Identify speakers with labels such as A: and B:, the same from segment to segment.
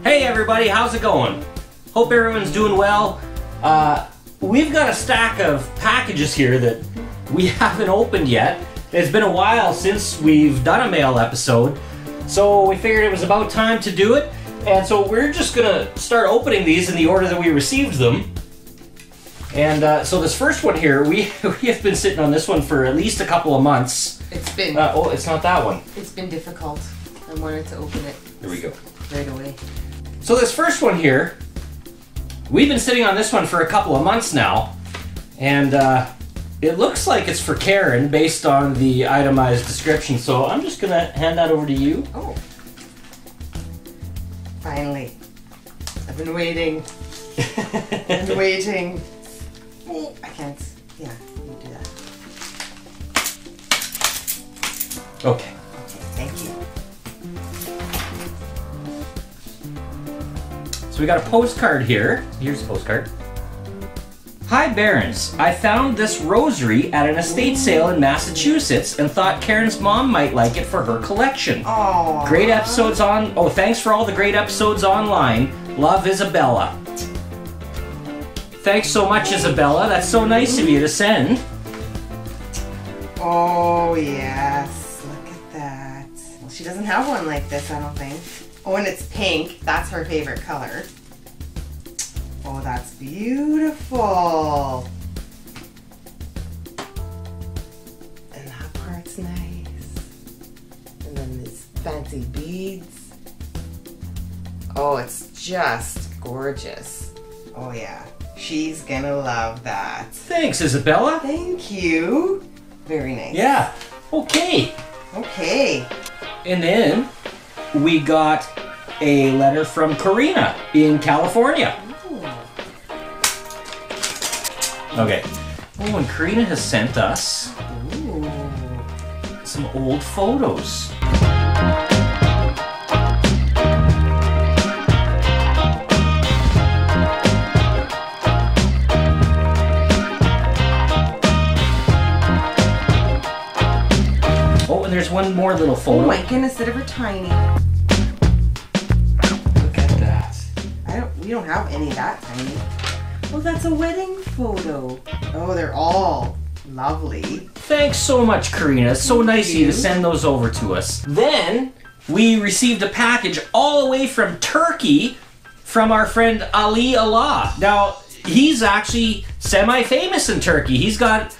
A: Hey everybody, how's it going? Hope everyone's doing well. We've got a stack of packages here that we haven't opened yet. It's been a while since we've done a mail episode, so we figured it was about time to do it. And so we're just gonna start opening these in the order that we received them. And so this first one here, we have been sitting on this one for at least a couple of months.
B: It's been...
A: oh, it's not that one.
B: It's been difficult. I wanted to open it.
A: There we go.
B: Right away.
A: So this first one here, we've been sitting on this one for a couple of months now. And it looks like it's for Karen based on the itemized description. So I'm just gonna hand that over to you.
B: Oh. Finally. I've been waiting. And waiting. Oh, I can't. Yeah, you do that.
A: Okay.
B: Okay, thank you.
A: So we got a postcard here. Here's a postcard. Hi Barons, I found this rosary at an estate sale in Massachusetts and thought Karen's mom might like it for her collection.
B: Oh.
A: Great episodes on, oh thanks for all the great episodes online. Love, Isabella. Thanks so much, Isabella. That's so nice of you to send.
B: Oh, yes. Look at that. Well, she doesn't have one like this, I don't think. Oh, and it's pink. That's her favorite color. Oh, that's beautiful. And that part's nice. And then these fancy beads. Oh, it's just gorgeous. Oh, yeah. She's gonna love that.
A: Thanks, Isabella.
B: Thank you. Very nice.
A: Yeah. Okay.
B: Okay.
A: And then we got a letter from Karina in California.
B: Ooh.
A: Okay. Oh, and Karina has sent us
B: Ooh.
A: some old photos. Oh, and there's one more little photo.
B: Oh my goodness, they're ever tiny.
A: Look at that.
B: We don't have any that tiny. Oh, that's a wedding photo. Oh, they're all lovely.
A: Thanks so much, Karina. It's so nice of you to send those over to us. Then we received a package all the way from Turkey from our friend Ellia. Now, he's actually semi-famous in Turkey. He's got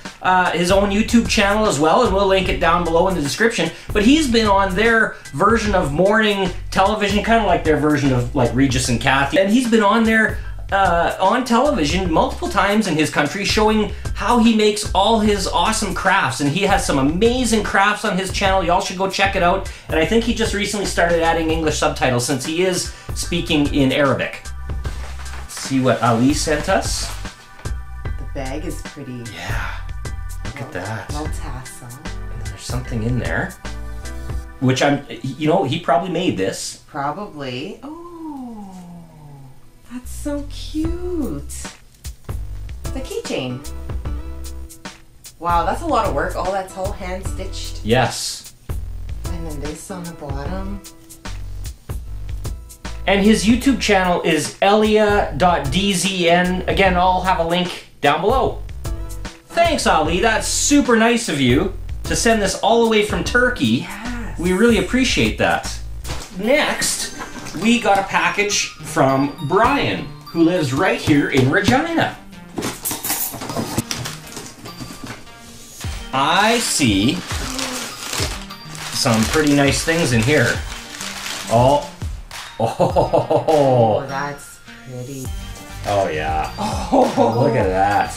A: his own YouTube channel as well, and we'll link it down below in the description. But he's been on their version of morning television, kind of like their version of like Regis and Kathy. And he's been on there on television multiple times in his country, showing how he makes all his awesome crafts. And he has some amazing crafts on his channel. Y'all should go check it out. And I think he just recently started adding English subtitles since he is speaking in Arabic. Let's see what Ali sent us.
B: The bag is pretty.
A: Yeah. Look at that.
B: Little tassel.
A: And there's something in there, which you know, he probably made this.
B: Probably. Oh, that's so cute. The keychain. Wow, that's a lot of work. Oh, that's all hand stitched.
A: Yes.
B: And then this on the bottom.
A: And his YouTube channel is Ellia.DZN. Again, I'll have a link down below. Thanks, Ali. That's super nice of you to send this all the way from Turkey.
B: Yes.
A: We really appreciate that. Next, we got a package from Brian, who lives right here in Regina. I see some pretty nice things in here. Oh.
B: Oh, that's pretty.
A: Oh, yeah.
B: Oh,
A: Look at that.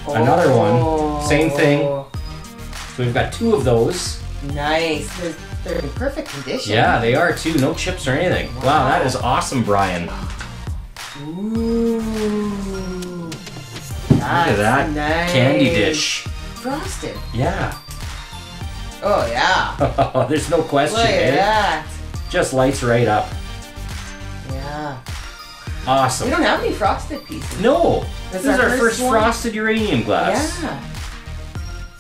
A: Another one, same thing. So we've got two of those.
B: Nice. They're in perfect condition.
A: Yeah, they are too. No chips or anything. Wow, that is awesome, Brian.
B: Ooh.
A: Look at that
B: nice.
A: candy dish.
B: Frosted.
A: Yeah.
B: Oh, yeah.
A: There's no question.
B: Look at that.
A: Just lights right up.
B: Yeah.
A: Awesome.
B: We don't have any frosted pieces.
A: No. This is our first
B: one?
A: frosted uranium glass.
B: Yeah.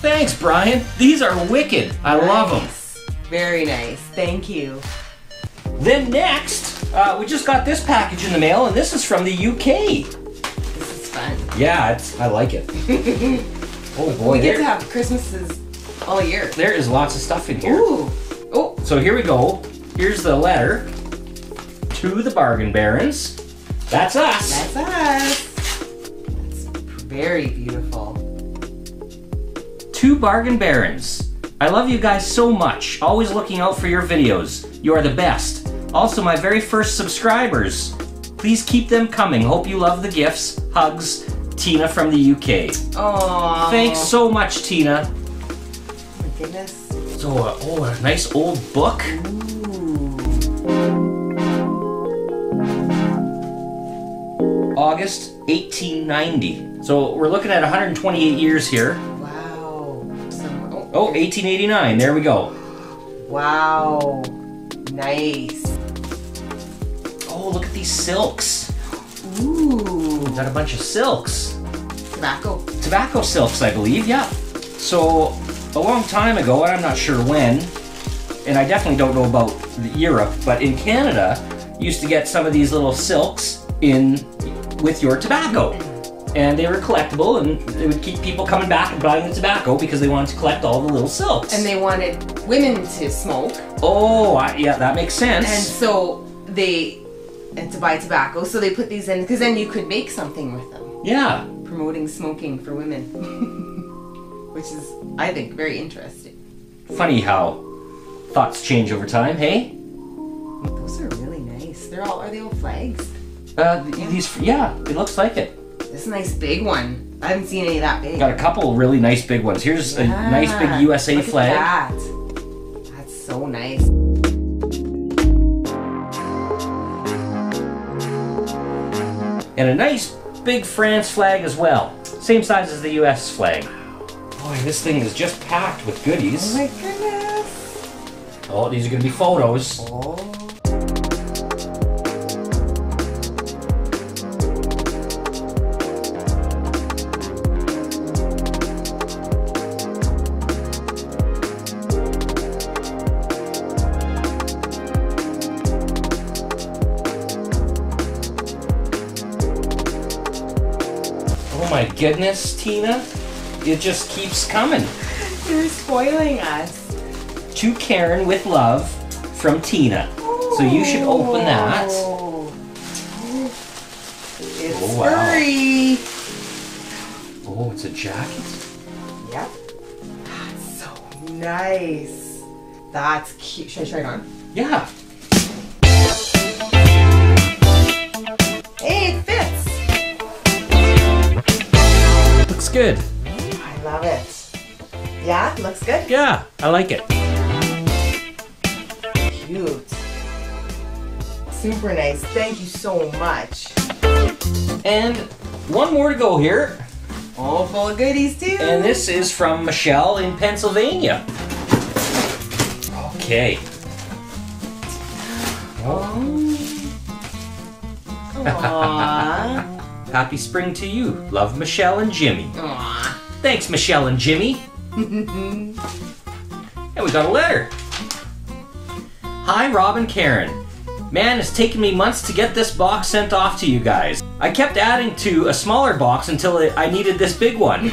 A: Thanks, Brian. These are wicked. I love them.
B: Very nice. Thank you.
A: Then next, we just got this package in the mail, and this is from the UK.
B: This is fun.
A: Yeah, I like it. Oh boy.
B: We get to have Christmases all year.
A: There is lots of stuff in here.
B: Ooh. Oh.
A: So here we go. Here's the letter to the Bargain Barons. That's us.
B: That's us. That's very beautiful.
A: To Bargain Barons. I love you guys so much. Always looking out for your videos. You are the best. Also, my very first subscribers. Please keep them coming. Hope you love the gifts. Hugs, Tina from the UK.
B: Aww.
A: Thanks so much, Tina.
B: Oh my goodness.
A: So, a nice old book. August 1890. So we're looking at 128 years here.
B: Wow.
A: Oh, 1889. There we go.
B: Wow. Nice.
A: Oh, look at these silks.
B: Ooh.
A: We've got a bunch of silks.
B: Tobacco.
A: Tobacco silks, I believe, yeah. So, a long time ago, and I'm not sure when, and I definitely don't know about Europe, but in Canada, you used to get some of these little silks in with your tobacco. And they were collectible, and they would keep people coming back and buying the tobacco because they wanted to collect all the little silks.
B: And they wanted women to smoke.
A: Oh, yeah, that makes sense.
B: And so and to buy tobacco, so they put these in, because then you could make something with them.
A: Yeah.
B: Promoting smoking for women. Which is, I think, very interesting.
A: Funny how thoughts change over time, hey?
B: Those are really nice. Are they all flags?
A: Yeah, it looks like it.
B: This is a nice big one. I haven't seen any that big.
A: Got a couple really nice big ones. Here's a nice big USA
B: look
A: flag.
B: At that. That's so nice.
A: And a nice big France flag as well. Same size as the US flag. Boy, this thing is just packed with goodies.
B: Oh my goodness.
A: Oh, these are gonna be photos.
B: Oh.
A: Oh my goodness, Tina. It just keeps coming.
B: You're spoiling us.
A: To Karen with love from Tina. So you should open that.
B: It's
A: Oh, wow.
B: furry.
A: Oh, it's a jacket?
B: Yep. That's so nice. That's cute. Should I try it on?
A: Yeah.
B: Hey, it fits.
A: Looks good.
B: I love it. Yeah, looks good.
A: Yeah, I like it.
B: Cute. Super nice. Thank you so much.
A: And one more to go here.
B: All full of goodies too.
A: And this is from Michelle in Pennsylvania. Okay.
B: Aww.
A: Happy spring to you. Love, Michelle and Jimmy.
B: Aww.
A: Thanks, Michelle and Jimmy. And we got a letter. Hi, Rob and Karen. Man, it's taken me months to get this box sent off to you guys. I kept adding to a smaller box until I needed this big one.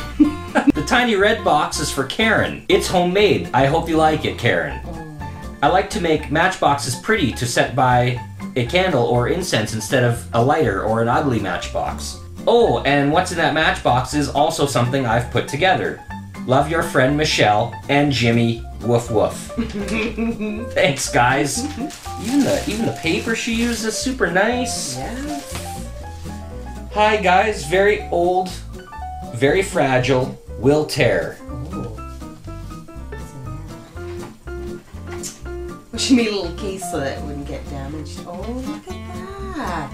A: The tiny red box is for Karen. It's homemade. I hope you like it, Karen. I like to make matchboxes pretty to set by a candle or incense instead of a lighter or an ugly matchbox. Oh, and what's in that matchbox is also something I've put together. Love, your friend Michelle and Jimmy. Woof woof. Thanks, guys. Even the paper she used is super nice.
B: Yes.
A: Hi, guys. Very old, very fragile. Will tear.
B: Well, she made a little case so that it wouldn't get damaged. Oh, look at that.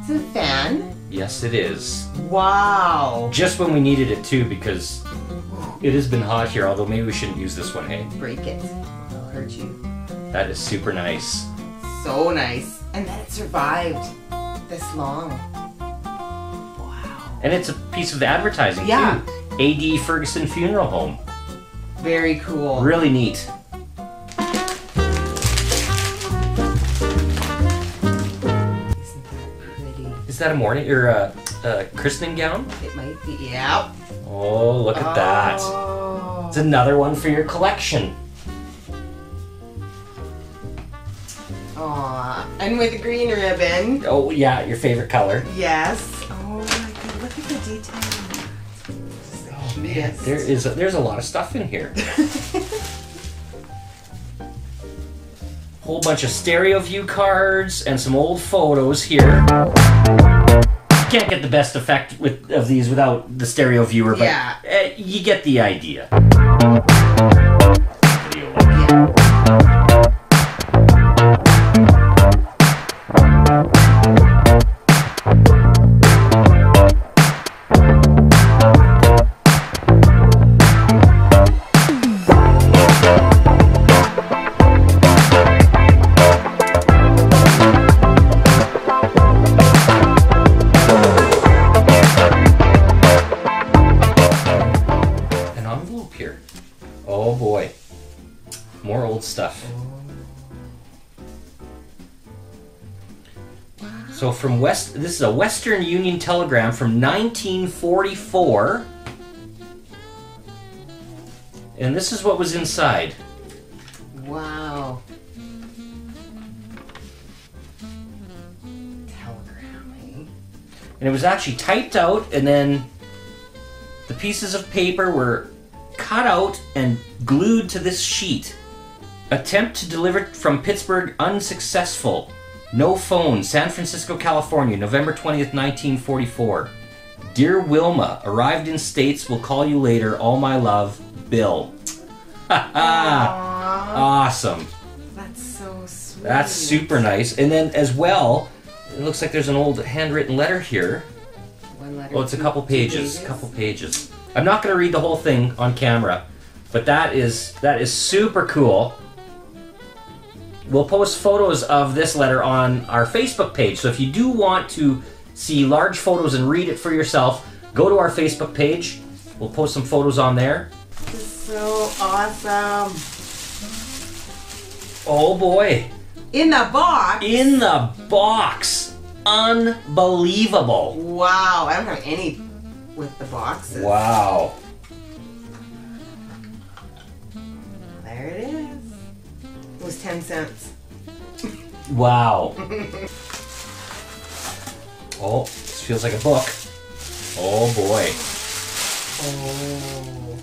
B: Is it a fan?
A: Yes, it is.
B: Wow.
A: Just when we needed it too, because it has been hot here. Although maybe we shouldn't use this one. Hey.
B: Break it. It'll hurt you.
A: That is super nice.
B: So nice. And that it survived this long. Wow.
A: And it's a piece of advertising
B: Yeah.
A: too. A.D. Ferguson Funeral Home.
B: Very cool.
A: Really neat.
B: Isn't that pretty?
A: Is that a morning or a christening gown?
B: It might be. Yep.
A: Oh, look at that. It's another one for your collection.
B: Aw. And with green ribbon.
A: Oh, yeah, your favorite color.
B: Yes. Oh my god, look at the detail.
A: Oh man, there's a lot of stuff in here. Whole bunch of stereo view cards and some old photos here. Can't get the best effect of these without the stereo viewer, but you get the idea. Here. Oh boy. More old stuff. So from this is a Western Union telegram from 1944. And this is what was inside.
B: Wow. Telegram, eh?
A: And it was actually typed out, and then the pieces of paper were cut out and glued to this sheet. Attempt to deliver from Pittsburgh unsuccessful. No phone, San Francisco, California, November 20th, 1944. Dear Wilma, arrived in States, will call you later. All my love, Bill. Awesome.
B: That's so sweet.
A: That's super nice. And then as well, it looks like there's an old handwritten letter here.
B: One letter.
A: Oh, it's a couple pages. Couple pages. I'm not going to read the whole thing on camera, but that is super cool. We'll post photos of this letter on our Facebook page. So if you do want to see large photos and read it for yourself, go to our Facebook page. We'll post some photos on there.
B: This is so awesome.
A: Oh boy.
B: In the box.
A: In the box. Unbelievable.
B: Wow. I don't have any with the boxes.
A: Wow.
B: There it is. It was 10 cents.
A: Wow. Oh, this feels like a book. Oh boy.
B: Oh.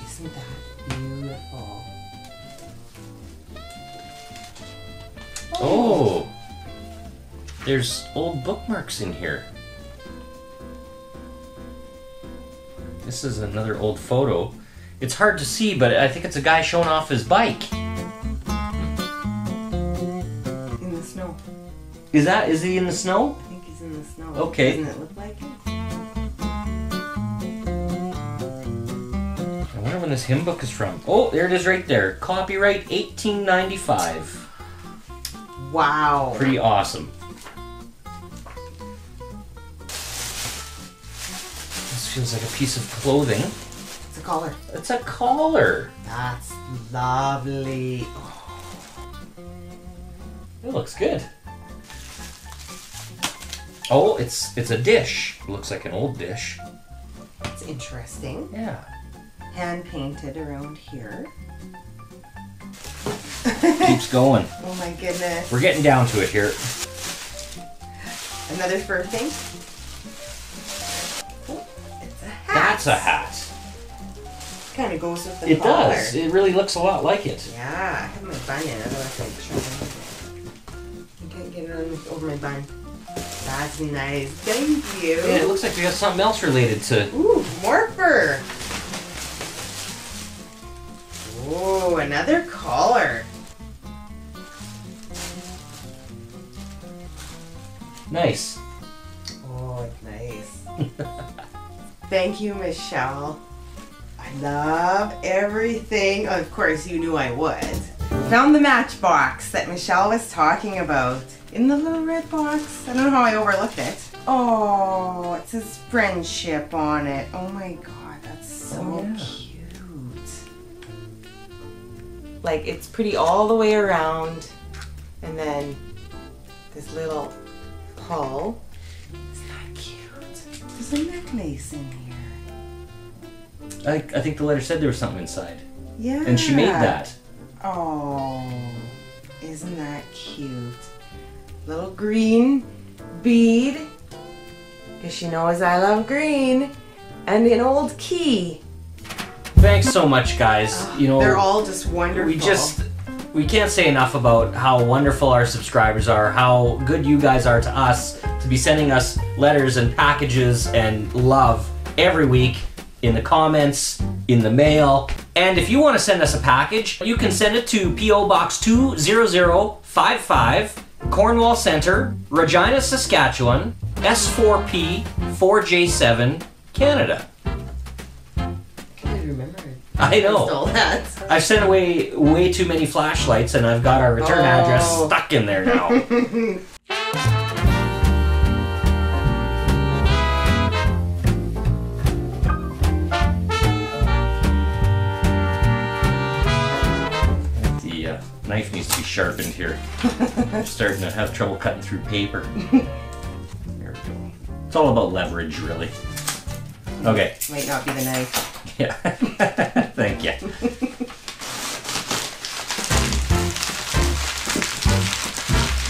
B: Isn't that beautiful?
A: Oh. There's old bookmarks in here. This is another old photo. It's hard to see, but I think it's a guy showing off his bike.
B: In the snow.
A: Is he in the snow?
B: I think he's in the snow.
A: Okay.
B: Doesn't it look like it?
A: I wonder when this hymn book is from. Oh, there it is right there. Copyright 1895.
B: Wow.
A: Pretty awesome. This feels like a piece of clothing.
B: It's a collar.
A: It's a collar.
B: That's lovely.
A: It looks good. Oh, it's a dish. It looks like an old dish.
B: It's interesting.
A: Yeah.
B: Hand painted around here.
A: Keeps going.
B: Oh my goodness.
A: We're getting down to it here.
B: Another fur thing. Oh, it's a hat.
A: That's a hat.
B: Kind of goes with the
A: It
B: collar.
A: does. It really looks a lot like it.
B: Yeah, I have my bun in. Otherwise I'd try I can't get it on over my bun. That's nice. Thank you.
A: Yeah, it looks like we got something else related to.
B: Ooh, more fur. Ooh, another collar.
A: Nice.
B: Oh, it's nice. Thank you, Michelle. I love everything. Of course, you knew I would. Found the matchbox that Michelle was talking about in the little red box. I don't know how I overlooked it. Oh, it says friendship on it. Oh my god, that's so cute. Like, it's pretty all the way around. And then this little pull. Isn't that cute? There's a necklace in here.
A: I think the letter said there was something inside.
B: Yeah.
A: And she made that.
B: Oh, isn't that cute? Little green bead. Because she knows I love green. And an old key.
A: Thanks so much, guys. You know,
B: they're all just wonderful.
A: We can't say enough about how wonderful our subscribers are, how good you guys are to us, to be sending us letters and packages and love every week in the comments, in the mail. And if you want to send us a package, you can send it to P.O. Box 20055, Cornwall Center, Regina, Saskatchewan, S4P 4J7, Canada.
B: I remember.
A: I know.
B: All that.
A: I've sent away way too many flashlights, and I've got our return address stuck in there now. The knife needs to be sharpened here. I'm starting to have trouble cutting through paper. There we go. It's all about leverage, really. Okay.
B: Might not be the knife.
A: Yeah. Thank you.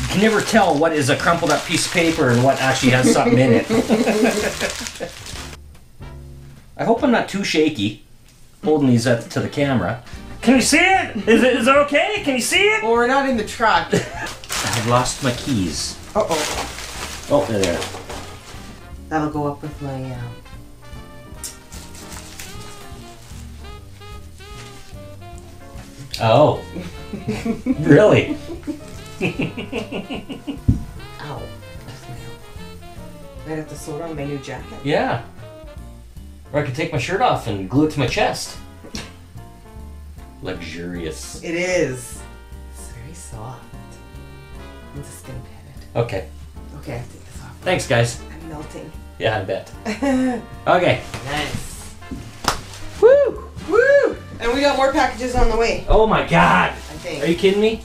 A: You can never tell what is a crumpled up piece of paper and what actually has something in it. I hope I'm not too shaky holding these up to the camera. Can you see it? Is it okay? Can you see it?
B: Well, we're not in the truck.
A: I've lost my keys.
B: Uh-oh.
A: Oh, there they are.
B: That'll go up with my...
A: Oh. Really?
B: Ow. Might have to sew it on my new jacket.
A: Yeah. Or I could take my shirt off and glue it to my chest. Luxurious.
B: It is. It's very soft. I'm just gonna pet it.
A: Okay.
B: Okay, I have to take this off.
A: Thanks, guys.
B: I'm melting.
A: Yeah, I bet. Okay.
B: Nice. Woo! Woo! And we got more packages on the way,
A: Oh my God.
B: I think.
A: Are you kidding me?